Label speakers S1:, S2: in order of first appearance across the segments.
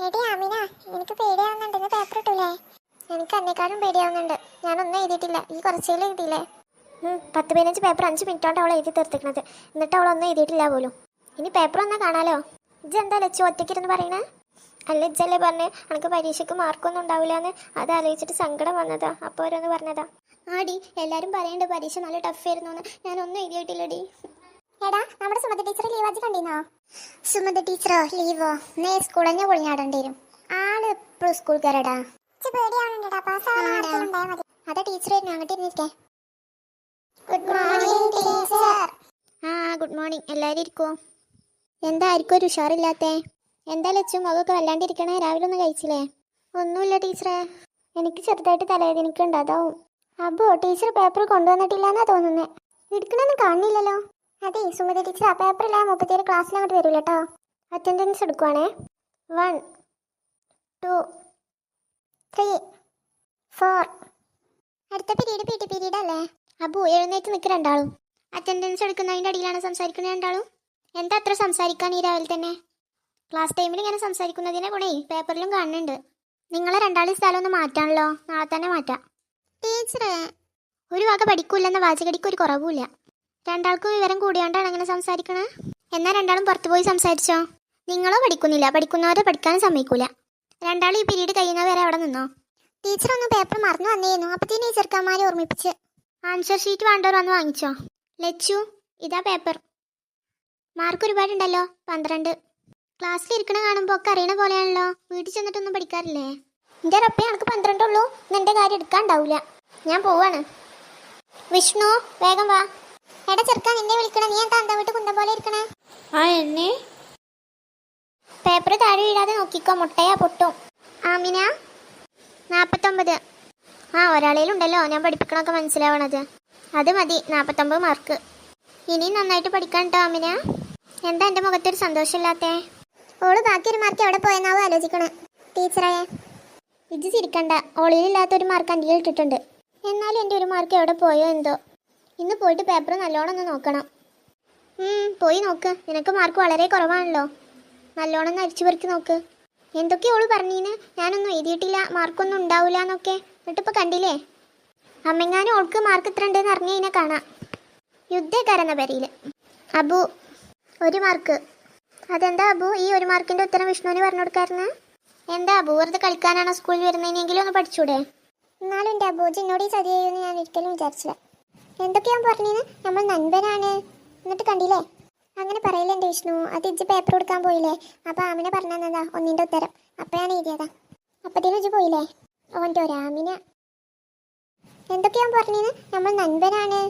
S1: എടി അമിന, എനിക്ക് പേടിയാവുന്നുണ്ട്. ഇന്ന് പേപ്പർ ഇട്ടില്ലേ? എനിക്ക് അന്നേക്കാളും പേടിയാവുന്നുണ്ട്. ഞാനൊന്നും എഴുതിയിട്ടില്ല. ഈ കുറച്ചേലും എഴുതിയില്ലേ? 10-15 പേപ്പർ 5 മിനിറ്റ് കൊണ്ട് അവൾ എഴുതി തീർത്തിക്കണത്. എന്നിട്ട് അവളൊന്നും എഴുതിയിട്ടില്ല പോലും. ഇനി പേപ്പർ വന്നാൽ കാണാലോ. ഇജ്ജ് എന്താ ലച്ചു ഒറ്റയ്ക്കിരുന്ന് പറയണേ? അല്ല, ഇജ്ജല്ലേ പറഞ്ഞേ എനിക്ക് പരീക്ഷയ്ക്ക് മാർക്കൊന്നും ഉണ്ടാവില്ല എന്ന്. അത് ആലോചിച്ചിട്ട് സങ്കടം വന്നതാ. അപ്പോൾ ഓരോന്ന് പറഞ്ഞതാ. ആടി, എല്ലാവരും പറയണ്ട് പരീക്ഷ നല്ല ടഫ് ആയിരുന്നു എന്ന്. ഞാനൊന്നും എഴുതിയിട്ടില്ലടി. എടാ, നമ്മുടെ സുമതി ടീച്ചർ ലീവാജ് കണ്ടിരുന്നോ? സുമതി ടീച്ചറോ ലീവോ? നേ സ്കൂളിൽ തന്നെ പൊളിഞ്ഞാടേണ്ടി വരും. ആള് എപ്പോഴും സ്കൂൾ കയറടാ. അതാ ടീച്ചർ വരുന്നു, അങ്ങോട്ട് ഇരുന്നിരിക്കേ. Good morning teacher. Good morning. എല്ലാവരും ഇരിക്കുമോ? എന്താ ആർക്കും ഒരു ഉഷാറില്ലാത്തേ? എന്താ ലച്ചും മുഖമൊക്കെ വല്ലാണ്ടിരിക്കണേ? രാവിലെ ഒന്നും കഴിച്ചില്ലേ? ഒന്നുമില്ല ടീച്ചറെ, എനിക്ക് ചെറുതായിട്ട് തലവേദനയ്ക്കുണ്ട്, അതാവും. അപ്പോ ടീച്ചർ പേപ്പർ കൊണ്ടുവന്നിട്ടില്ലെന്നാ തോന്നുന്നേ. എടുക്കണമെന്ന് കാണുന്നില്ലല്ലോ. അതെ സുമതി ടീച്ചർ, ആ പേപ്പറില്ല 37 ക്ലാസ്സിൽ അങ്ങോട്ട് വരില്ല കേട്ടോ. അറ്റൻഡൻസ് എടുക്കുവാണേ. 1 2 3 4. അടുത്ത പീരീഡ് PT പീരീഡ് അല്ലേ? അബു എഴുന്നേറ്റ് നിൽക്ക് രണ്ടാളും. അറ്റൻഡൻസ് എടുക്കുന്നതിൻ്റെ അടിയിലാണ് സംസാരിക്കുന്നത് രണ്ടാളും. എന്താ അത്ര സംസാരിക്കാൻ ഈ രാവിലെ തന്നെ? ക്ലാസ് ടൈമിൽ ഇങ്ങനെ സംസാരിക്കുന്നതിനെ ഗുണേ പേപ്പറിലും കാണുന്നുണ്ട്. നിങ്ങളെ രണ്ടാളും സ്ഥലം ഒന്ന് മാറ്റാണല്ലോ. നാളെ തന്നെ മാറ്റാം. ടീച്ചറെ, ഒരു വക പഠിക്കൂലെന്ന വാചകടിക്ക് ഒരു കുറവുമില്ല. രണ്ടാൾക്കും വിവരം കൂടിയോണ്ടാണ് അങ്ങനെ സംസാരിക്കണേ. എന്നാൽ രണ്ടാളും പുറത്തു പോയി സംസാരിച്ചോ. നിങ്ങളോ പഠിക്കുന്നില്ല, പഠിക്കുന്നവരെ പഠിക്കാനും സമ്മതിക്കൂല. രണ്ടാളും ഈ പീരീഡ് കഴിയുന്നവരെ അവിടെ നിന്നോ. ടീച്ചർ ഒന്ന് പേപ്പർ മറന്നു വന്നേന്നു. അപ്പത്തേനും ഈ ചെറുക്കന്മാരെ ഓർമ്മിപ്പിച്ച്. ആൻസർ ഷീറ്റ് വേണ്ടവർ വന്ന് വാങ്ങിച്ചോ. ലച്ചു, ഇതാ പേപ്പർ. മാർക്ക് ഒരുപാടുണ്ടല്ലോ, 12. ക്ലാസ്സിൽ ഇരിക്കണ കാണുമ്പോൾ ഒക്കെ അറിയണ പോലെയാണല്ലോ. വീട്ടിൽ ചെന്നിട്ടൊന്നും പഠിക്കാറില്ലേ? എൻ്റെ റപ്പേ എനിക്ക് 12 ഉള്ളൂ. നിന്റെ കാര്യം എടുക്കാണ്ടാവൂല. ഞാൻ പോവാണ്. വിഷ്ണു, വേഗം വാ. എടാ ചെറുക്കാൻ, നിന്നെ വിളിക്കണ. നീ എന്താ അന്താ വീട്ട് കുന്തം പോലെ ഇരിക്കണേ?
S2: എന്നെ
S1: പേപ്പർ താഴെ വീഴാതെ നോക്കിക്കോ, മുട്ടയാ പൊട്ടും. ആമിന 49. ഒരാളേലുണ്ടല്ലോ ഞാൻ പഠിപ്പിക്കണമൊക്കെ മനസ്സിലാവണത്. അത് മതി, 49 മാർക്ക്. ഇനിയും നന്നായിട്ട് പഠിക്കാൻ കേട്ടോ ആമിന. എന്താ എൻ്റെ മുഖത്തൊരു സന്തോഷമില്ലാത്തേ? ഓള് ബാക്കി ഒരു മാർക്ക് എവിടെ പോയെന്നാവും ആലോചിക്കണേ. ടീച്ചറേ, ഇജ്ജ് ചിരിക്കണ്ട. ഓളിലില്ലാത്തൊരു മാർക്ക് എൻ്റെ ഇട്ടിട്ടുണ്ട്. എന്നാലും എൻ്റെ ഒരു മാർക്ക് എവിടെ പോയോ എന്തോ. ഇന്ന് പോയിട്ട് പേപ്പർ നല്ലോണം ഒന്ന് നോക്കണം. പോയി നോക്ക്. നിനക്ക് മാർക്ക് വളരെ കുറവാണല്ലോ. നല്ലോണം ഒന്ന് അരിച്ചു പെറുക്കി നോക്ക്. എന്തൊക്കെയോ ഓള് പറഞ്ഞീന്, ഞാനൊന്നും എഴുതിയിട്ടില്ല, മാർക്കൊന്നും ഉണ്ടാവില്ല എന്നൊക്കെ. എന്നിട്ടിപ്പോൾ കണ്ടില്ലേ? അമ്മെങ്ങാനും ഓൾക്ക് മാർക്ക് ഇത്ര ഉണ്ടെന്ന് അറിഞ്ഞു കഴിഞ്ഞാൽ കാണാം. യുദ്ധക്കാരെന്ന പേരിൽ. അബു 1 മാർക്ക്. അതെന്താ അബു ഈ 1 മാർക്കിൻ്റെ ഉത്തരം വിഷ്ണുവിന് പറഞ്ഞു കൊടുക്കായിരുന്നു? എന്താ അബു, വെറുതെ കളിക്കാനാണോ സ്കൂളിൽ വരുന്നതിനെങ്കിലും ഒന്ന് പഠിച്ചൂടെ? എന്നാലും എൻ്റെ അബൂജി എന്നോട് ഈ ചതി ചെയ്യുമെന്ന് ഞാൻ ഒരിക്കലും വിചാരിച്ചില്ല. എന്തൊക്കെയാ പറഞ്ഞീന്, നമ്മൾ നൻപനാണ്. എന്നിട്ട് കണ്ടില്ലേ? അങ്ങനെ പറയില്ല എൻ്റെ വിഷ്ണു. അത് ഇജ്ജ് പേപ്പർ കൊടുക്കാൻ പോയില്ലേ, അപ്പോൾ ആമിനെ പറഞ്ഞു തന്നതാ 1ൻ്റെ ഉത്തരം. അപ്പം ഞാൻ എഴുതിയതാ. അപ്പത്തേനും ഇജ്ജ് പോയില്ലേ? ഓൻ്റെ ഒരാമിന. എന്തൊക്കെയാ പറഞ്ഞീന്, നമ്മൾ നൻപനാണ്.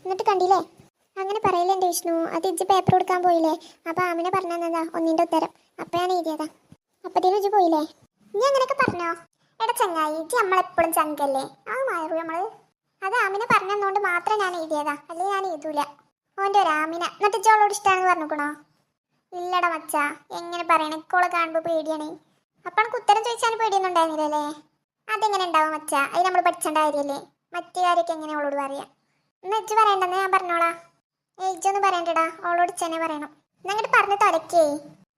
S1: എന്നിട്ട് കണ്ടില്ലേ? അങ്ങനെ പറയില്ല എൻ്റെ വിഷ്ണു. അത് ഇജ്ജ് പേപ്പർ കൊടുക്കാൻ പോയില്ലേ, അപ്പോൾ ആമിനെ പറഞ്ഞു തന്നതാ 1ൻ്റെ ഉത്തരം. അപ്പം ഞാൻ എഴുതിയതാ. അപ്പത്തേനും ഇജ്ജ് പോയില്ലേ? നീ അങ്ങനെയൊക്കെ പറഞ്ഞോ? എടാ ചങ്ങായി, ഇജ്ജ് നമ്മളെപ്പോഴും ചങ്കല്ലേ. അത് മാറൂ നമ്മൾ. അത് ആമിനെ പറഞ്ഞു തന്നുകൊണ്ട് മാത്രം ഞാൻ എഴുതിയതാ, അല്ലെങ്കിൽ ഞാൻ എഴുതൂല. ഓൻ്റെ ഒരാമിന. എന്നിട്ട് ഇജ്ജോളോട് ഇഷ്ടമാണെന്ന് പറഞ്ഞുക്കണോ? ഇല്ലടാ മച്ചാ, എങ്ങനെ പറയണേ, ഇക്കോളെ കാണുമ്പോൾ പേടിയാണ്. അപ്പം എനിക്ക് ഉത്തരം ചോദിച്ചാൽ പേടിയൊന്നും ഉണ്ടായിരുന്നില്ലല്ലേ? അതെങ്ങനെ ഉണ്ടാവും മച്ചാ, അത് നമ്മൾ പഠിച്ചേണ്ട കാര്യമല്ലേ. മറ്റു കാര്യമൊക്കെ എങ്ങനെ അവളോട് പറയാം? എന്നാ ഇജ്ജ് പറയണ്ടെന്ന് ഞാൻ പറഞ്ഞോളാം. ഇജ്ജൊന്നും പറയണ്ടടാ, അവളോട് ഇച്ചനെ പറയണം. എന്നങ്ങോട്ട് പറഞ്ഞ് തുലക്കേ.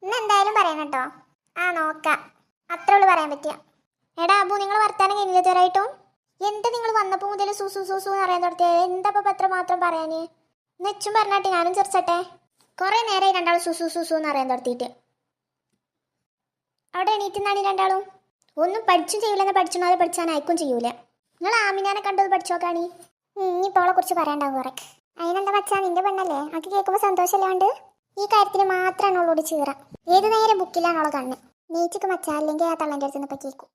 S1: ഇന്ന് എന്തായാലും പറയണം കേട്ടോ. നോക്കാം. അത്രേ ഉള്ളൂ പറയാൻ പറ്റിയ. എടാ അബു, നിങ്ങൾ വർത്താനം കഴിഞ്ഞില്ല തരായിട്ടും? എന്താ നിങ്ങൾ വന്നപ്പോൾ മുതൽ സൂസു സൂസു എന്ന് പറയാൻ തുടങ്ങിയത്? എന്താ ഇപ്പം എത്ര മാത്രം പറയാന്? നെച്ചും പറഞ്ഞാട്ടെ, ഞാനും ചെറിച്ചട്ടെ. കുറേ നേരമായി രണ്ടാളും സുസു സുസു എന്ന് അറിയാൻ തുടത്തിയിട്ട്. അവിടെ എണീറ്റുന്നാണ് രണ്ടാളും. ഒന്നും പഠിച്ചും ചെയ്യൂലെന്ന് പഠിച്ചോളെ പഠിച്ചാൽ അയക്കും ചെയ്യൂല. നിങ്ങൾ ആമിനാനെ കണ്ടത് പഠിച്ചോക്കാണി. ഇനിയിപ്പോൾ അവളെ കുറിച്ച് പറയാണ്ടാവും കുറെ. അതിനെന്താ മച്ചാ, നിന്റെ പെണ്ണല്ലേ, ആക്കി കേൾക്കുമ്പോൾ സന്തോഷമല്ലാണ്ട്. ഈ കാര്യത്തിന് മാത്രമാണ് അവളോട് ചീറ. ഏത് നേരം ബുക്കിലാണ് അവളെ കണ്ണ്. നീച്ചിക്ക് മച്ചാ, അല്ലെങ്കിൽ ആ തള്ളൻ്റെ അടുത്ത് നിന്ന് കേൾക്കും.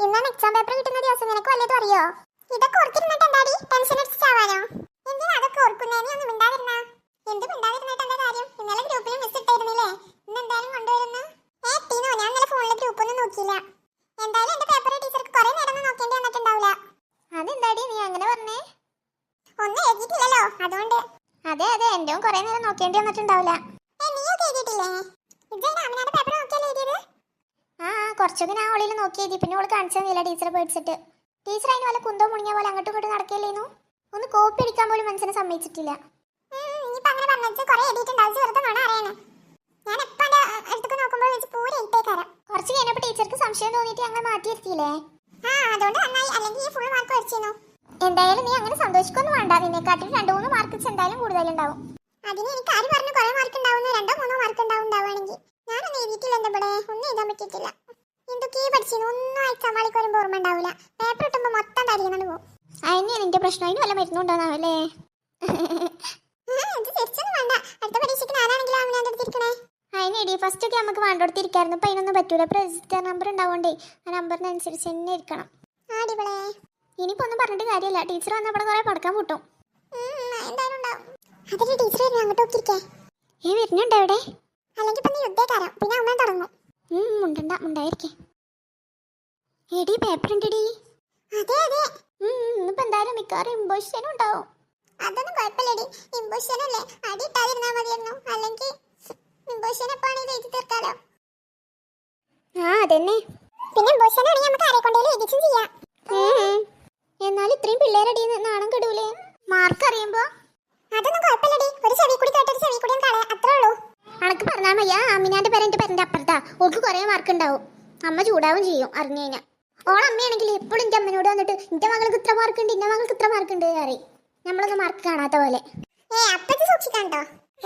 S1: ഇന്നാണ് എക്സാം പേപ്പർ കിട്ടുന്ന ദിവസം. നിനക്ക് വല്ലതും അറിയോ? ഇതൊക്കെ ഓർത്തിരുന്നിട്ട് എന്താടി ടെൻഷൻ അടിച്ചാവാനോ? എന്തിനാ അതൊക്കെ ഓർക്കുന്നേ? നീ ഒന്നും മിണ്ടാതിരുന്ന. എന്ത് മിണ്ടാതിരുന്നിട്ട് എന്താ കാര്യം? ഇന്നലെ ഗ്രൂപ്പിൽ മിസ് ഇട്ടായിരുന്നില്ലേ? ഇന്ന് എന്തായാലും കൊണ്ടുവരുന്ന. ടീനോ, ഞാൻ ഇന്നലെ ഫോണിലെ ഗ്രൂപ്പ് ഒന്നും നോക്കിയില്ല. എന്തായാലും എന്റെ പേപ്പർ ടീച്ചർക്ക് കുറെ നേരം നോക്കേണ്ടി വന്നിട്ടുണ്ടാവില്ല. അതെന്താടി നീ അങ്ങനെ പറഞ്ഞേ? ഒന്നും എഴുതിയിട്ടില്ലല്ലോ, അതുകൊണ്ട്. അതെ എന്റെയും കുറെ നേരം നോക്കേണ്ടി വന്നിട്ടുണ്ടാവില്ല. നീയൊക്കെ എഴുതിയിട്ടില്ലേ? ഇജ്ജാണ് അമിനാന്റെ പേപ്പർ നോക്കിയല്ലേ എഴുതിയത്? കുറച്ചൊക്കെ ഞാൻ ഓളിൽ നോക്കി എഴുതി. പിന്നെ ഓള് കാണിച്ചു തന്നില്ല ടീച്ചറെ പേടിച്ചിട്ട്. ടീച്ചർ അതിന് വല്ല കുന്തോ മുണിഞ്ഞ പോലെ അങ്ങോട്ടും ഇങ്ങോട്ടും നടക്കില്ലേന്നു. ഒന്ന് കോപ്പി അടിക്കാൻ പോലും മനസ്സിനെ സമ്മതിച്ചിട്ടില്ല. ഞാൻ സംശയം തോന്നിയിട്ട് ഞങ്ങൾ മാറ്റിയിരുത്തിയില്ലേ? ആ അതുകൊണ്ട് നന്നായി, അല്ലെങ്കിൽ ഫുൾ മാർക്ക് വെച്ചിരുന്നു. എന്തായാലും നീ അങ്ങനെ സന്തോഷിക്കൊന്നും വേണ്ട, നിന്നെക്കാട്ടിൽ 2-3 മാർക്ക് എന്തായാലും കൂടുതലുണ്ടാവും. അതിന് എനിക്ക് ആര് പറഞ്ഞു കുറെ മാർക്ക് ഉണ്ടാവുന്നു? 2-3 മാർക്ക് ഉണ്ടാവുകയാണെങ്കിൽ ഞാനൊന്നും എഴുതിയിട്ടില്ല. എന്താ ഇവിടെ ഒന്നും എഴുതാൻ പറ്റിയിട്ടില്ല. എന്തൊക്കെ പഠിച്ചിരുന്നു ഒന്നും എക്സാം മാളിക്ക് വരുമ്പോൾ ഓർമ്മ ഉണ്ടാവില്ല. പേപ്പർ കിട്ടുമ്പോൾ മൊത്തം തരികണം പോകും. അതിന് നിന്റെ പ്രശ്നം അതിന് വല്ല മരുന്നുണ്ടാവുന്നല്ലേ? വേണ്ട, അടുത്ത പരീക്ഷയ്ക്ക് ഞാനാണെങ്കിലും അവനെടുത്തിരിക്കണേ. അതിനെടി ഫസ്റ്റ് ഒക്കെ നമുക്ക് വേണ്ടോടത്തിരിക്കായിരുന്നു. ഇപ്പൊ അതിനൊന്നും പറ്റൂല. രജിസ്റ്റർ നമ്പർ ഉണ്ടാവണ്ടേ, ആ നമ്പറിനനുസരിച്ച് തന്നെ ഇരിക്കണം. ആടിപളേ ഇനിയിപ്പോ ഒന്നും പറഞ്ഞിട്ട് കാര്യമില്ല. ടീച്ചർ വന്നപ്പോൾ കുറെ പടക്കാൻ കൂട്ടും. അതിന്റെ ടീച്ചർ വരുന്നു, അങ്ങോട്ട് നോക്കിയിരിക്കേ. ഈ വരുന്നുണ്ടോ എവിടെ? അല്ലെങ്കിൽ ഇപ്പൊ നീ യുദ്ധക്കാരം പിന്നെ അമ്മ തുടങ്ങും. മുണ്ടണ്ട, മുണ്ടായിരിക്കേ. എടി പേപ്പർ ഉണ്ടെടി. അതെ അതെ, ഇന്നിപ്പോ എന്തായാലും മിക്കവാറും ഇമ്പോസിഷനും ഉണ്ടാവും. അതൊന്നും കുഴപ്പമില്ലടി, ഇമ്പോസിഷൻ അല്ലേ, അടി ഇട്ടാതിരുന്നാ മതിയായിരുന്നു. അല്ലെങ്കിൽ ഇമ്പോസിഷൻ എപ്പോഴാണെങ്കിലും എഴുതി തീർക്കാലോ. ആ അതന്നെ, പിന്നെ ഇമ്പോസിഷൻ ആണെങ്കിൽ നമുക്ക് ആരെ കൊണ്ടേലും എഴുതിച്ചും ചെയ്യാം. എന്നാൽ ഇത്രയും പിള്ളേരടി നാണം കെടൂലേ മാർക്ക് അറിയുമ്പോ? അതൊന്നും കുഴപ്പമില്ലടി, ഒരു ചെവി കൂടി കേട്ടൊരു ചെവി കൂടിയും കളയാ, അത്രേ ഉള്ളൂ. അനക്ക് പറഞ്ഞാൽ മയ്യ, അമ്മിനാന്റെ പേരന്റെ പേരന്റെ അപ്പുറത്താ. ഓൾക്ക് കുറെ മാർക്ക് ഉണ്ടാവും. അമ്മ ചൂടാവും ചെയ്യും അറിഞ്ഞു കഴിഞ്ഞാൽ. ഓളമ്മയാണെങ്കിൽ എപ്പോഴും എൻ്റെ അമ്മനോട് വന്നിട്ട് എന്റെ മകൾക്ക് ഇത്ര മാർക്ക് ഉണ്ട്, എന്റെ മകൾക്ക് ഇത്ര മാർക്ക് ഉണ്ട് അറിയും. നമ്മളൊന്നും മാർക്ക് കാണാത്ത പോലെ. സൂക്ഷിക്കാണ്ടോ,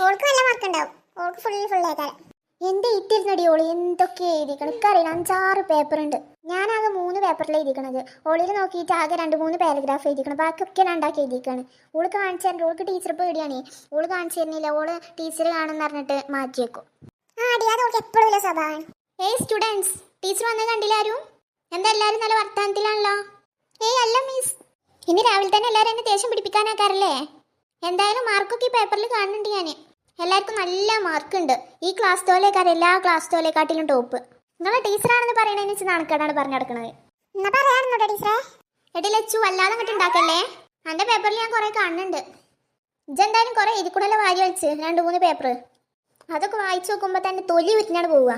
S1: ഓൾക്ക് നല്ല മാർക്ക് ഉണ്ടാവും. ഓൾക്ക് ഫുൾ ആയിക്കാരം. എന്റെ ഇട്ടിരുന്നടി ഓള് എന്തൊക്കെ എഴുതിക്കണം എനിക്കറിയില്ല. 5-6 പേപ്പർ ഉണ്ട്. ഞാനാകെ 3 പേപ്പറിൽ എഴുതിക്കണത്. ഓളിൽ നോക്കിയിട്ട് ആകെ 2-3 പാരഗ്രാഫ് എഴുതിക്കണം. ബാക്കിയൊക്കെ ഞാൻ ഉണ്ടാക്കി എഴുതിക്കാണ്. ഓള് കാണിച്ചു തരണ്ട, ഓൾക്ക് ടീച്ചർ പേടിയാണേ. ഓള് കാണിച്ചു തരുന്നില്ല, ഓള് ടീച്ചർ കാണുമെന്ന് പറഞ്ഞിട്ട് മാറ്റി വെക്കും. ഏയ് സ്റ്റുഡൻസ്, ടീച്ചർ വന്നത് കണ്ടില്ല ആരും? എന്താ എല്ലാവരും നല്ല വർത്തമാനത്തിലാണല്ലോ? ഏയ് അല്ല മിസ്, ഇനി രാവിലെ തന്നെ എല്ലാവരും എന്നെ ദേഷ്യം പിടിപ്പിക്കാനാക്കാറല്ലേ? എന്തായാലും മാർക്കൊക്കെ ഈ പേപ്പറിൽ കാണുന്നുണ്ട് ഞാൻ. എല്ലാവർക്കും നല്ല മാർക്ക് ഉണ്ട്. ഈ ക്ലാസ് തോലേക്കാർ എല്ലാ ക്ലാസ് തോലേക്കാട്ടിലും ടോപ്പ്. നിങ്ങളെ ടീച്ചറാണെന്ന് പറയണതിന് വെച്ച് നാണക്കേടാണ് പറഞ്ഞു നടക്കുന്നത്. എടി ലച്ചു, അല്ലാതെ അങ്ങോട്ട് ഉണ്ടാക്കല്ലേ. എൻ്റെ പേപ്പറിൽ ഞാൻ കുറെ കാണുന്നുണ്ട്. ഇജെന്തായാലും കുറെ എഴുതിക്കൂടല്ലോ വാരി വലിച്ച് 2-3 പേപ്പർ. അതൊക്കെ വായിച്ചു നോക്കുമ്പോൾ തന്നെ തൊലി വിരിഞ്ഞാണ് പോവുക.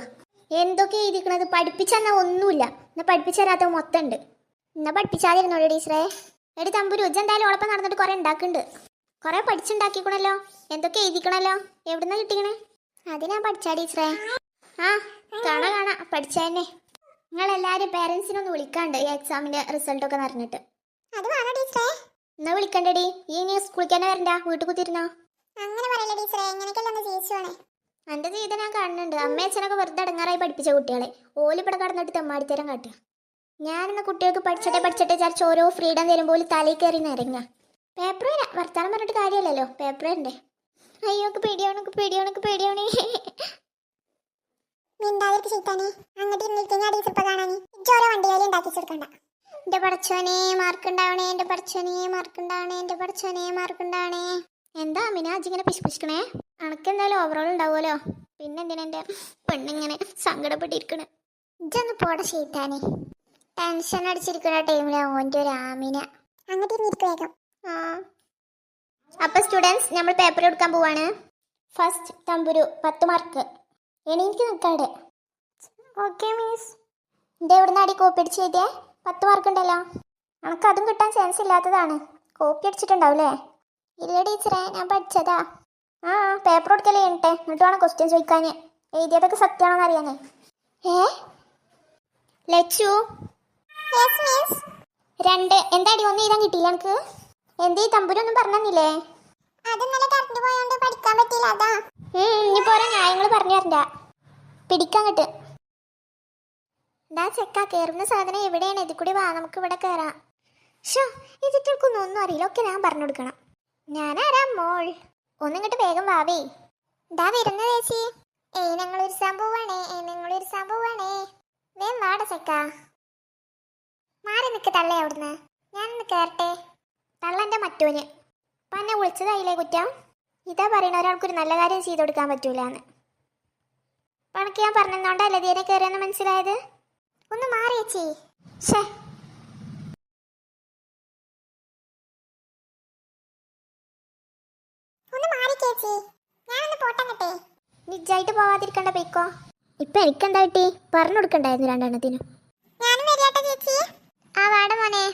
S1: എന്തൊക്കെ എഴുതിക്കണത്? പഠിപ്പിച്ചെന്നാ ഒന്നുമില്ല, എന്നാൽ പഠിപ്പിച്ചു തരാത്ത മൊത്തം ഉണ്ട്. എന്നാ പഠിപ്പിച്ചാതിരുന്നോളൂ ടീച്ചറേ. എടി തമ്പുരു, ഇജെന്തായാലും ഓളപ്പം നടന്നിട്ട് കുറെ ഉണ്ടാക്കുന്നുണ്ട്. കുറെ പഠിച്ചുണ്ടാക്കിക്കണല്ലോ, എന്തൊക്കെ എഴുതിക്കണല്ലോ. എവിടുന്ന കിട്ടിക്കണേ? അത് ഞാൻ പഠിച്ചാ ടീച്ചറേ. ആ കാണാ പഠിച്ചതന്നെ. നിങ്ങളെല്ലാവരും പേരൻസിനൊന്ന് വിളിക്കാണ്ട് ഈ എക്സാമിന്റെ റിസൾട്ടൊക്കെ അറിഞ്ഞിട്ട്. അത് വേണോ ടീച്ചറേ? എന്നാ വിളിക്കണ്ടടി. ഈ ഇനി സ്കൂളിൽ തന്നെ വരണ്ട, വീട്ടിൽ കുത്തിരുന്നോ. അങ്ങനെ പറയല്ലേ ടീച്ചറേ, എങ്ങനെയൊക്കെ ജയിച്ചോണേ. എന്റെ ജീവിതം ഞാൻ കാണുന്നുണ്ട്. അമ്മയച്ഛനൊക്കെ വെറുതെ അടങ്ങാറായി പഠിപ്പിച്ച കുട്ടികളെ ഓലിപ്പടെ കടന്നിട്ട് തെമ്മാടിത്തരം കാട്ടുക. ഞാനെന്ന കുട്ടികൾക്ക് പഠിച്ചട്ടെ വിചാരിച്ച് ഓരോ ഫ്രീഡം തരുമ്പോൾ തലയിൽ കയറി നിരങ്ങ. പേപ്പർ വരാം, വർത്താനം പറഞ്ഞിട്ട് കാര്യമല്ലല്ലോ, പേപ്പർ ഉണ്ട്. അയ്യോ പേടിയാവണേ. എന്റെ പടച്ചോനെ മാർക്കുണ്ടാവണേ, എന്റെ പടച്ചോനെ മാർക്കുണ്ടാവണേ. എന്താ അമിന ഇങ്ങനെ പിശിക്കണേ? അനക്കെന്തായാലും ഓവറോൾ ഉണ്ടാവുമല്ലോ. പിന്നെ എന്തിനാ എന്റെ പെണ്ണിങ്ങനെ സങ്കടപ്പെട്ടിരിക്കണേ? ഇജൊന്ന് പോടെ ചെയ്താനേ. ടെൻഷൻ അടിച്ചിരിക്കുന്ന ടൈമിലാണ് ഓൻ്റെ ഒരു ആമിന. അങ്ങോട്ട് വേഗം. അപ്പൊ സ്റ്റുഡൻസ്, നമ്മൾ പേപ്പർ എടുക്കാൻ പോവാണ്. ഫസ്റ്റ് തമ്പുരു 10 മാർക്ക്. എനിക്ക് നിൽക്കാടെ. Okay miss. എൻ്റെ എവിടെ നിന്നാടി കോപ്പി അടിച്ച് എഴുതിയേ? 10 മാർക്ക് ഉണ്ടല്ലോ. നമുക്ക് അതും കിട്ടാൻ ചാൻസ് ഇല്ലാത്തതാണ്. കോപ്പി അടിച്ചിട്ടുണ്ടാവില്ലേ? ഇല്ല ടീച്ചറെ, ഞാൻ പഠിച്ചതാ. പേപ്പർ എടുക്കലേ എന്നിട്ട് വേണം ക്വസ്റ്റ്യൻ ചോദിക്കാൻ. എഴുതിയതൊക്കെ സത്യമാണെന്ന് അറിയാനേ. ലച്ചു 2. എന്താടി 1 എഴുതാൻ കിട്ടിയില്ല എനിക്ക്? എന്തേ തമ്പുരൊന്നും പറഞ്ഞില്ലേ? ഇനി പോരാ ന്യായങ്ങൾ പറഞ്ഞു തരണ്ട. പിടിക്കാൻ കിട്ട്. എന്താ ചെക്ക, കയറുന്ന സാധനം എവിടെയാണ്? ഇതിൽ കൂടി വാ, നമുക്ക് ഇവിടെ കയറാം. ഷോ, ഇതിട്ടൊന്നും ഒന്നും അറിയില്ല. ഒക്കെ ഞാൻ പറഞ്ഞു കൊടുക്കണം. ഞാനാരാ മോൾ? ഒന്നിങ്ങോട്ട് വേഗം വാവേ. ഇതാ വരുന്ന ചേച്ചി. ഞങ്ങളൊരു സംഭവമാണേ. വേം വാട ചെക്ക. മാറി നിൽക്ക് തള്ളേ അവിടുന്ന്. ഞാനൊന്ന് കയറട്ടെ. തള്ളൻ്റെ മറ്റോന് അപ്പം എന്നെ വിളിച്ചതായില്ലേ കുറ്റം? ഇതാ പറയണ ഒരാൾക്കൊരു നല്ല കാര്യം ചെയ്തു കൊടുക്കാൻ പറ്റൂലെന്ന്. അപ്പം എനിക്ക് ഞാൻ പറഞ്ഞോണ്ടല്ലേ തീരെ കയറിയെന്ന് മനസ്സിലായത്? ഒന്ന് മാറി ചേച്ചി. ഷേ, ഒന്ന് മാറി ചേച്ചി, ഞാനൊന്ന് പോട്ടെ. നിജായിട്ട് പോവാതിരിക്കണ്ട പോയിക്കോ. ഇപ്പൊ എനിക്കെന്താ കിട്ടി? പറഞ്ഞു കൊടുക്കണ്ടായിരുന്നു 2 എണ്ണത്തിനും. ഞാനും വരികട്ടെ ചേച്ചി. ആ വാട മോനെ.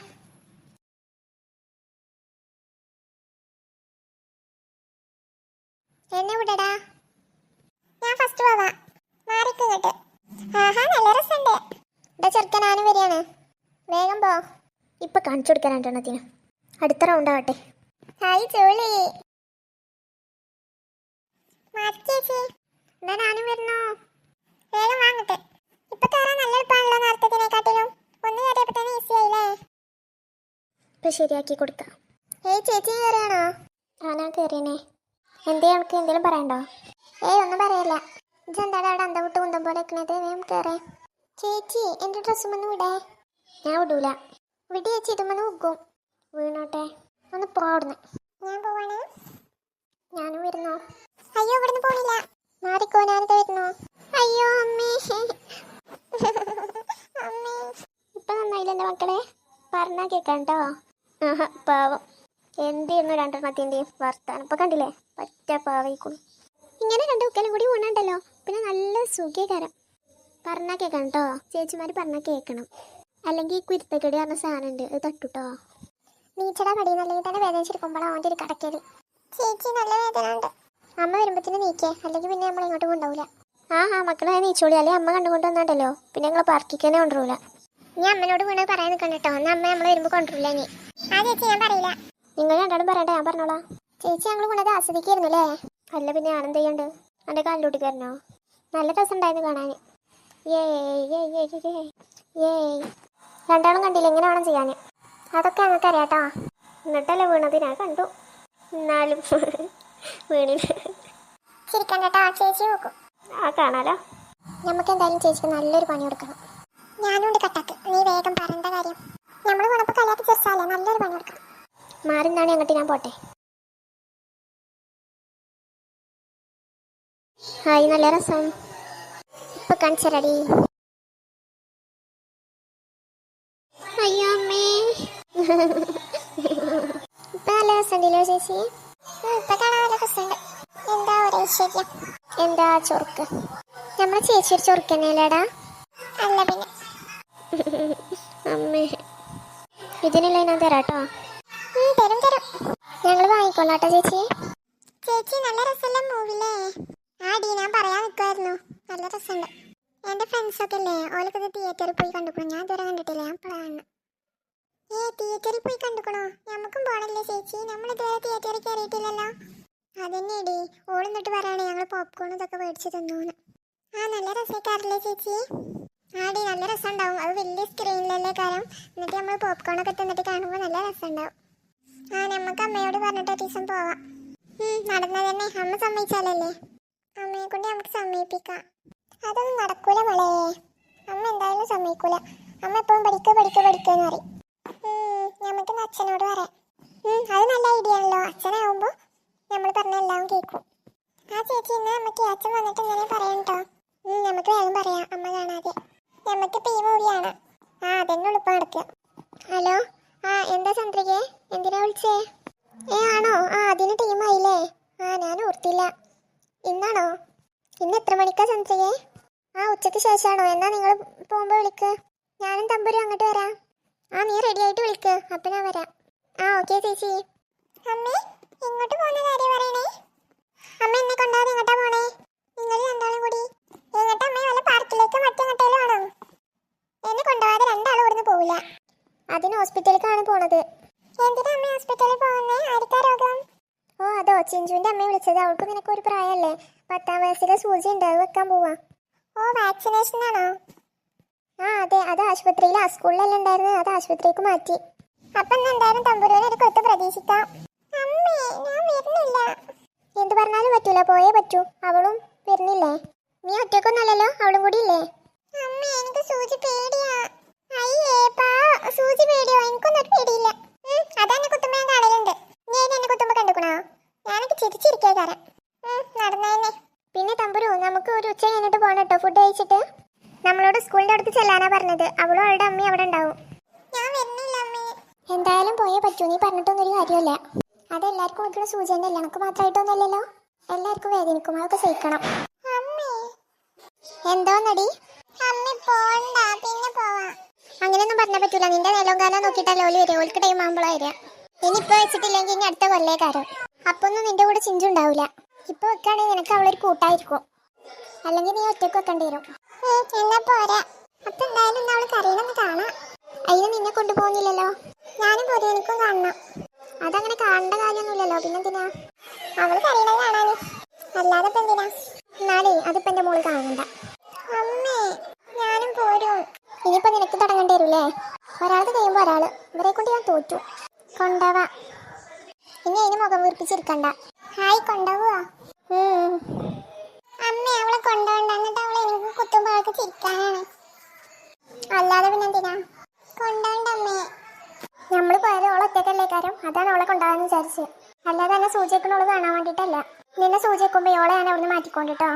S1: എന്നെ വിടടാ, ഞാൻ ഫസ്റ്റ് പോവാ. മാറിക്ക് കേട്ട്. ആഹാ, നല്ല രസമുണ്ട്. കാണിച്ചു കൊടുക്കാൻ രണ്ടെണ്ണത്തിന്. അടുത്ത റൗണ്ട് ആവട്ടെ. ഹായ് ജോളി. ചേച്ചി എന്നാ ഞാനും വരുന്നോ? വേഗം വാങ്ങട്ടെ. ഇപ്പൊ കയറാൻ നല്ല എളുപ്പമാണല്ലോ നേരത്തേക്കാട്ടിലും. ഒന്ന് കയറിയപ്പോ തന്നെ ഈസി ആയില്ലേ? ഇപ്പൊ ശരിയാക്കി കൊടുക്കാം. ഏയ് ചേച്ചി കയറിയാണോ? ഞാൻ കയറിയണേ. നമുക്ക് എന്തെങ്കിലും പറയണ്ടോ? ഒന്നും പറയല്ല. ഇതെന്താണ് അവിടെ അന്തം വിട്ട് കുന്തം പോലെ വെക്കണത്? വേഗം കയറേ. ചേച്ചി എൻ്റെ ഡ്രസ്സും ഒന്ന് വിടേ. ഞാൻ വിടൂല. വിടി ചേച്ചി, ഇതുമെന്ന് ഉഗ്ഗും. വീണോട്ടെ. ഒന്ന് പോടുന്നു. ഞാൻ പോവാണ്. ഞാനും വരുന്നോ? അയ്യോ ഇവിടുന്ന് പോണില്ല. മാറിക്കോ, ഞാനിത് വരുന്നു. അയ്യോ അമ്മേ. അമ്മേ ഇപ്പൊ നന്നായില്ല എൻ്റെ മക്കളെ. പറഞ്ഞാ കേൾക്കാം കേട്ടോ. ആഹാ പാവം. എന്തായിരുന്നു രണ്ടെണ്ണത്തിൻ്റെയും വർത്താനം. ഇപ്പൊ കണ്ടില്ലേ, പറ്റ പാവയിക്കും. ഇങ്ങനെ രണ്ട് കുക്കലും കൂടി വീണുണ്ടല്ലോ, പിന്നെ നല്ല സുഖീകരം. പറഞ്ഞാൽ കേൾക്കണം കേട്ടോ. ചേച്ചിമാർ പറഞ്ഞാൽ കേൾക്കണം. അല്ലെങ്കിൽ ഈ കുരുത്തക്കടി പറഞ്ഞ സാധനം ഉണ്ട്, അത് തട്ടുട്ടോ. നീച്ചടാ പടി. അല്ലെങ്കിൽ തന്നെ വേദനിച്ചിരിക്കുമ്പോഴാണ് അവൻ്റെ ഒരു കടക്കല്. ചേച്ചി നല്ല വേദന ഉണ്ട്. അമ്മ വരുമ്പോഴത്തേന് നീക്കേ, അല്ലെങ്കിൽ പിന്നെ നമ്മൾ ഇങ്ങോട്ട് കൊണ്ടുപോകില്ല. മക്കളെ നീച്ചോളി, അല്ലെങ്കിൽ അമ്മ കണ്ടുകൊണ്ട് വന്നിട്ടല്ലോ പിന്നെ ഞങ്ങൾ പാർക്കിക്കന്നെ കൊണ്ടുപോകില്ല. നീ അമ്മനോട് വീണ് പറയാൻ നിൽക്കണം കേട്ടോ. എന്നാൽ അമ്മ നമ്മൾ വരുമ്പോൾ കൊണ്ടുപോകില്ല. നീ ചേച്ചി ഞാൻ പറയില്ല. നിങ്ങൾ രണ്ടാളും പറയട്ടെ, ഞാൻ പറഞ്ഞോളാം. ചേച്ചി ഞങ്ങൾ വീണത് ആസ്വദിക്കായിരുന്നു അല്ലേ? അല്ല പിന്നെ ഞാനെന്ത് ചെയ്യണ്ട്? എൻ്റെ കാലിലൂട്ടി കയറണോ? നല്ല രസം ഉണ്ടായിരുന്നു കാണാൻ. രണ്ടാളും കണ്ടില്ല, എങ്ങനെ വേണം ചെയ്യാൻ. അതൊക്കെ ഞങ്ങൾക്ക് അറിയാട്ടോ. എന്നിട്ടല്ലേ വീണത്, ഞാൻ കണ്ടു. എന്നാലും വീണില്ല. ചിരിക്കണ്ട കേട്ടോ, ചേച്ചി നോക്കും. കാണാലോ. നമുക്ക് എന്തായാലും ചേച്ചിക്ക് നല്ലൊരു പണി കൊടുക്കണം. ഞാനുണ്ട് കട്ടാക്ക്. നീ വേഗം പറയേണ്ട കാര്യം. നമ്മൾ വീണപ്പോൾ കല്യാണം ചെസ്സാലേ, നല്ലൊരു പണി കൊടുക്കണം. മാറിന്നാണ് അങ്ങോട്ട് ഞാൻ പോട്ടെ. ഹായ്, നല്ല രസം. ഇപ്പൊ കാണിച്ചരടി. അയ്യോ അമ്മേ. ഇപ്പൊ നല്ല രസമുണ്ടല്ലോ ചേച്ചി. ഇപ്പൊ കാണാൻ നല്ല രസമുണ്ട്. എന്താ ഒരു ഐശ്വര്യം. എന്താ ചൊറുക്ക്. നമ്മളെ ചേച്ചി ഒരു ചൊറുക്ക് തന്നെയല്ലേടാ? അല്ല പിന്നെ. അമ്മേ ഇതിനുള്ള ഞാൻ തരാട്ടോ. തരും തരും. ഞങ്ങൾ വാങ്ങിക്കോളാട്ടോ ചേച്ചി. ചേച്ചി നല്ല രസമുള്ള മൂവില്ലേ? ആടി ഞാൻ പറയാൻ നിൽക്കുമായിരുന്നു. നല്ല രസമുണ്ട്. എൻ്റെ ഫ്രണ്ട്സൊക്കെ ഇല്ലേ, ഓലൊക്കെ തിയേറ്ററിൽ പോയി കണ്ടുക്കണോ? ഞാൻ ഇതുവരെ കണ്ടിട്ടില്ല. ഞാൻ പ്ലാണ്. തിയേറ്ററിൽ പോയി കണ്ടുക്കണോ? നമുക്കും പോകണല്ലേ ചേച്ചി? നമ്മളിതുവരെ തിയേറ്ററിൽ കയറിയിട്ടില്ലല്ലോ. അതന്നെടി ഓൾ എന്നിട്ട് പറയണേ ഞങ്ങൾ പോപ്കോൺ ഇതൊക്കെ മേടിച്ച് തന്നൂന്ന്. നല്ല രസക്കാരില്ലേ ചേച്ചി? ആടി നല്ല രസം ഉണ്ടാവും. അത് വലിയ സ്ക്രീനിലല്ലേ കാരം. എന്നിട്ട് നമ്മൾ പോപ്കോണൊക്കെ തിന്നിട്ട് കാണുമ്പോൾ നല്ല രസം ഉണ്ടാവും. നമുക്ക് അമ്മയോട് പറഞ്ഞിട്ട് ഒരു ദിവസം പോവാം. നടന്നത് തന്നെ. അമ്മ സമ്മതിച്ചാലല്ലേ? അമ്മയെ കൊണ്ട് നമുക്ക് സമ്മതിപ്പിക്കാം. അതൊന്നും നടക്കൂല മോളെ. അമ്മ എന്തായാലും സമ്മതിക്കൂല. അമ്മ എപ്പോഴും പഠിക്കാന്ന് പറയും. നമുക്ക് അച്ഛനോട് പറയാം. അത് നല്ല ഐഡിയ ആണല്ലോ. അച്ഛനാവുമ്പോൾ നമ്മൾ പറഞ്ഞ എല്ലാം കേൾക്കും. ചേച്ചി എന്നാ അമ്മക്ക് അച്ഛൻ വന്നിട്ട് ഇങ്ങനെ പറയാം കേട്ടോ. നമുക്ക് വേഗം പറയാം, അമ്മ കാണാതെ. നമുക്കിപ്പോൾ ഈ മൂവിയാണ്. അതെന്നെ എളുപ്പം നടക്കുക. ഹലോ, എന്താ ചന്ദ്രികേ? എന്തിനാ വിളിച്ചേ? ആണോ? അതിന് ടീമായില്ലേ? ഞാൻ ഓർത്തില്ല. ഇന്നാണോ? ഇന്ന് എത്ര മണിക്കാ ചന്ദ്രികേ? ഉച്ചയ്ക്ക് ശേഷമാണോ? എന്നാ നിങ്ങൾ പോകുമ്പോൾ വിളിക്ക്. ഞാനും തമ്പുരും അങ്ങോട്ട് വരാം. നീ റെഡി ആയിട്ട് വിളിക്ക്, അപ്പം ഞാൻ വരാം. ഓക്കെ ചേച്ചി. അമ്മേ എങ്ങോട്ട് പോകുന്ന കാര്യം പറയണേ? അമ്മ എന്നെ കൊണ്ടാതെ എങ്ങോട്ടാ പോണേ? നിങ്ങൾ രണ്ടാളും കൂടി എങ്ങോട്ടാ അമ്മേ? വല്ല പാർക്കിലേക്ക് മറ്റെങ്ങോട്ടേലും ആണോ? എന്നെ കൊണ്ടുപോകാതെ രണ്ടാളും ഇവിടുന്ന് പോവില്ല. അതിന് ഹോസ്പിറ്റലിലേക്കാണ് പോണത്. എന്തിനാ അമ്മ ഹോസ്പിറ്റലിൽ പോകുന്നേ? ആർക്കാ രോഗം? അതോ ചിഞ്ചുവിൻ്റെ അമ്മയെ വിളിച്ചത്. അവൾക്ക് നിനക്ക് ഒരു പ്രായമല്ലേ? 10ാം വയസ്സിലെ സൂചി ഉണ്ട്, അത് വെക്കാൻ പോവാ. വാക്സിനേഷൻ ആണോ? അതെ, അത് ആശുപത്രിയിലാ. സ്കൂളിലെല്ലാം ഉണ്ടായിരുന്നു, അത് ആശുപത്രിക്ക് മാറ്റി. അപ്പം എന്തായാലും തമ്പുരുവിനെ ഒരു കൊത്ത് പ്രതീക്ഷിക്കാം. അമ്മേ ഞാൻ വരുന്നില്ല. എന്ത് പറഞ്ഞാലും പറ്റൂല, പോയേ പറ്റൂ. അവളും വരുന്നില്ലേ? നീ ഒറ്റക്കൊന്നല്ലല്ലോ, അവളും കൂടി ഇല്ലേ? അമ്മേ എനിക്ക് സൂചി പേടിയാ. അയ്യേ സൂചി പേടിയോ? എനിക്കൊന്നും പേടിയില്ല. അതെന്നെ കുത്തുമ്പോ ഞാൻ കാണലുണ്ട്. നീ എന്നെ കുത്തുമ്പോ കണ്ടുക്കണോ? ഞാനൊക്കെ ചിരിച്ചിരിക്കേ കാരം. നടന്നേനെ. പിന്നെ തമ്പുരു, നമുക്ക് ഒരു ഉച്ച കഴിഞ്ഞിട്ട് പോകണം കേട്ടോ, ഫുഡ് കഴിച്ചിട്ട്. നമ്മളോട് സ്കൂളിൻ്റെ അടുത്ത് ചെല്ലാനാ പറഞ്ഞത്. അവളും അവളുടെ അമ്മയും അവിടെ ഉണ്ടാവും. ഞാൻ വരുന്നില്ല അമ്മേ. എന്തായാലും പോയേ പറ്റൂ. നീ പറഞ്ഞിട്ടൊന്നും ഒരു കാര്യമില്ല. അതെല്ലാവർക്കും വെക്കുന്ന സൂചി തന്നെ അല്ല, നമുക്ക് മാത്രമായിട്ടൊന്നുമല്ലല്ലോ. എല്ലാവർക്കും വേദനിക്കും, അതൊക്കെ സഹിക്കണം. എന്തോന്നടി? അങ്ങനെയൊന്നും പറഞ്ഞാൽ പറ്റൂല. നിന്റെ നിലവും കാലം നോക്കിയിട്ടല്ലോ ഓല് വരിക. ഓൾക്ക് ടൈം ആകുമ്പോഴാണ് വരിക. ഇനിയിപ്പോൾ വെച്ചിട്ടില്ലെങ്കിൽ ഇനി അടുത്ത കൊല്ലേക്കാരോ. അപ്പൊ ഒന്നും നിന്റെ കൂടെ ചിഞ്ചു ഉണ്ടാവില്ല. ഇപ്പൊ വെക്കുകയാണെങ്കിൽ നിനക്ക് അവളൊരു കൂട്ടായിരിക്കും. അല്ലെങ്കിൽ നീ ഒറ്റക്ക് വെക്കേണ്ടി വരും. എന്നാ പോരാ. അപ്പൊ എന്തായാലും അവള് കരയിലൊന്ന് കാണാം. അതിന് നിന്നെ കൊണ്ടുപോകുന്നില്ലല്ലോ. ഞാനും പോരും, എനിക്കും കാണണം. അതങ്ങനെ കാണേണ്ട കാര്യമൊന്നുമില്ലല്ലോ, പിന്നെന്തിനാ അവള് കരയണത് കാണാന്, അല്ലാതെ ഇപ്പൊ എന്തിനാ? എന്നാലേ അതിപ്പോ എന്റെ മോള് കാണണ്ട. അമ്മേ ഞാനും പോരും. ഇനിയിപ്പോ നിനക്ക് തുടങ്ങേണ്ടി വരൂലേ? ഒരാൾക്ക് കഴിയുമ്പോ ഒരാള്. ഇവരെ കൊണ്ട് ഞാൻ തോറ്റു. കൊണ്ടാവാ. ഇനി അതിന് മുഖം വീർപ്പിച്ചിരിക്കണ്ട. ഹായ് കൊണ്ടുപോവാ. അമ്മേ അവളെ കൊണ്ടുപോകണ്ട, എന്നിട്ട് അവളെ എനിക്ക് കുത്തുമ്പോ അവൾക്ക് ചിരിക്കാനാണ്, അല്ലാതെ പിന്നെന്തിനാ? കൊണ്ടുപോകണ്ട അമ്മേ. നമ്മള് പോയത് ഓളെ ഒറ്റക്കല്ലേ കാര്യം, അതാണ് അവളെ കൊണ്ടുപോകാന്ന് വിചാരിച്ചത്. അല്ലാതെ തന്നെ സൂചിക്കണോള് കാണാൻ വേണ്ടിട്ടല്ല. നിന്നെ സൂചിക്കുമ്പോ ഓളെ ഞാൻ അവിടുന്ന് മാറ്റിക്കൊണ്ടിട്ടോ.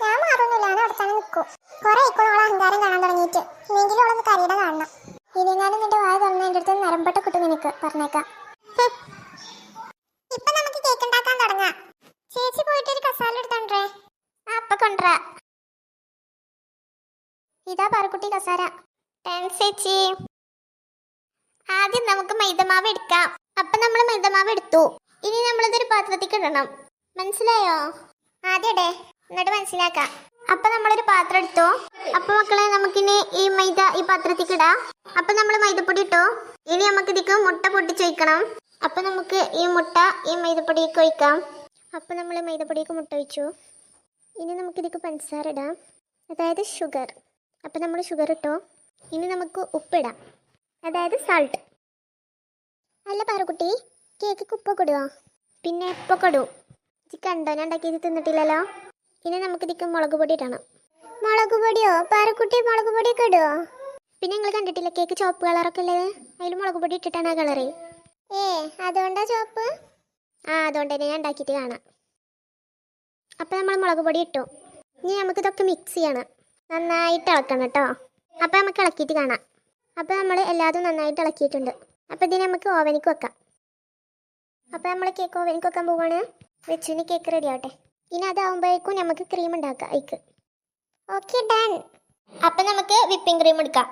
S1: ഞാൻ മാറൊന്നുമില്ല, ഞാൻ അവിടെ തന്നെ നിൽക്കും. കുറെ ആയിക്കോളും ഓളെ അഹങ്കാരം കാണാൻ തുടങ്ങിയിട്ട്. ഇനിയെങ്കിലും ഓളൊന്ന് കരയുടെ കാണണം. ഇനിയെങ്ങാനും നിന്റെ വായ തുറന്ന് എൻ്റെ അടുത്ത് നരമ്പട്ട കിട്ടും നിനക്ക്, പറഞ്ഞേക്കാം. ഇപ്പൊ നമുക്ക് കേക്ക് ഉണ്ടാക്കാൻ തുടങ്ങാം. ചേച്ചി പോയിട്ട് ഒരു കസാല എടുത്തോണ്ടേ. അപ്പൊ കൊണ്ടുവരാ. ഇതാ പാറക്കുട്ടി കസാര. ചേച്ചി ആദ്യം നമുക്ക് മൈദമാവ് എടുക്കാം. അപ്പൊ നമ്മൾ മൈദമാവ് എടുത്തു. ഇനി നമ്മളിതൊരു പാത്രത്തേക്ക് ഇടണം, മനസ്സിലായോ? ആദ്യടെ എന്നിട്ട് മനസ്സിലാക്കാം. അപ്പൊ നമ്മളൊരു പാത്രം എടുത്തു. അപ്പൊ മക്കളെ നമുക്കിനി ഈ മൈദ ഈ പാത്രത്തേക്ക് ഇടാം. അപ്പൊ നമ്മൾ മൈദപ്പൊടി ഇട്ടു. ഇനി നമുക്ക് ഇതിക്ക് മുട്ട പൊട്ടിച്ച് ഒഴിക്കണം. അപ്പൊ നമുക്ക് ഈ മുട്ട ഈ മൈദപ്പൊടിക്ക് ഒഴിക്കാം. അപ്പൊ നമ്മൾ മൈദപ്പൊടിക്ക് മുട്ട ഒഴിച്ചു. ഇനി നമുക്ക് ഇതിക്ക് പഞ്ചസാര ഇടാം, അതായത് ഷുഗർ. അപ്പൊ നമ്മൾ ഷുഗർ ഇട്ടു. ഇനി നമുക്ക് ഉപ്പിടാം, അതായത് സാൾട്ട്. അല്ല പാറുക്കുട്ടി, കേക്ക് ഉപ്പൊക്കെ ഇടുവോ? പിന്നെ ഉപ്പൊക്കെ ഇടും. ഇത് കണ്ടോ, ഞാൻ ഉണ്ടാക്കിയത് തിന്നിട്ടില്ലല്ലോ. ഇനി നമുക്ക് ഇതിക്ക് മുളക് പൊടി ഇടണം. മുളക് പൊടിയോ പാറുക്കുട്ടി? മുളക് പൊടിയൊക്കെ ഇടുവോ? പിന്നെ നിങ്ങൾ കണ്ടിട്ടില്ല കേക്ക് ചുവപ്പ് കളറൊക്കെ ഉള്ളത്? അതിൽ മുളക് പൊടി ഇട്ടിട്ടാണ് ആ കളറ്. അതുകൊണ്ടാ ചുവപ്പ്? അതുകൊണ്ട് തന്നെ ഞാൻ ഉണ്ടാക്കിയിട്ട് കാണാം. അപ്പം നമ്മൾ മുളക് പൊടി ഇട്ടു. ഇനി നമുക്കിതൊക്കെ മിക്സ് ചെയ്യണം, നന്നായിട്ട് ഇളക്കണം കേട്ടോ. അപ്പം നമുക്ക് ഇളക്കിയിട്ട് കാണാം. അപ്പം നമ്മൾ എല്ലാതും നന്നായിട്ട് ഇളക്കിയിട്ടുണ്ട്. അപ്പം ഇതിനെ നമുക്ക് ഓവനിക്ക് വെക്കാം. അപ്പം നമ്മൾ കേക്ക് ഓവനിക്ക് വെക്കാൻ പോവാണ്. വെച്ചിന് കേക്ക് റെഡി ആവട്ടെ. ഇനി അതാവുമ്പോഴേക്കും നമുക്ക് ക്രീം ഉണ്ടാക്കാം അതിക്ക്. Okay done. അപ്പം നമുക്ക് വിപ്പിംഗ് ക്രീം എടുക്കാം.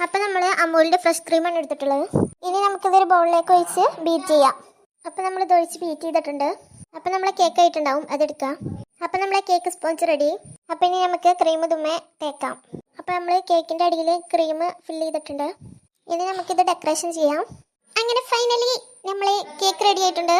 S1: അപ്പം നമ്മൾ അമൂലിൻ്റെ ഫ്രഷ് ക്രീമാണ് എടുത്തിട്ടുള്ളത്. ഇനി നമുക്കിതൊരു ബൗളിലേക്ക് ഒഴിച്ച് ബീറ്റ് ചെയ്യാം. അപ്പം നമ്മൾ ഇത് ഒഴിച്ച് ബീറ്റ് ചെയ്തിട്ടുണ്ട്. അപ്പം നമ്മൾ കേക്ക് ആയിട്ടുണ്ടാവും, അതെടുക്കാം. അപ്പം നമ്മളെ കേക്ക് സ്പോഞ്ച് റെഡി. അപ്പം ഇനി നമുക്ക് ക്രീം തുമ്മേ തേക്കാം. അപ്പം നമ്മൾ കേക്കിൻ്റെ അടിയിൽ ക്രീം ഫില്ല് ചെയ്തിട്ടുണ്ട്. ഇനി നമുക്കിത് ഡെക്കറേഷൻ ചെയ്യാം. അങ്ങനെ ഫൈനലി നമ്മളെ കേക്ക് റെഡി ആയിട്ടുണ്ട്.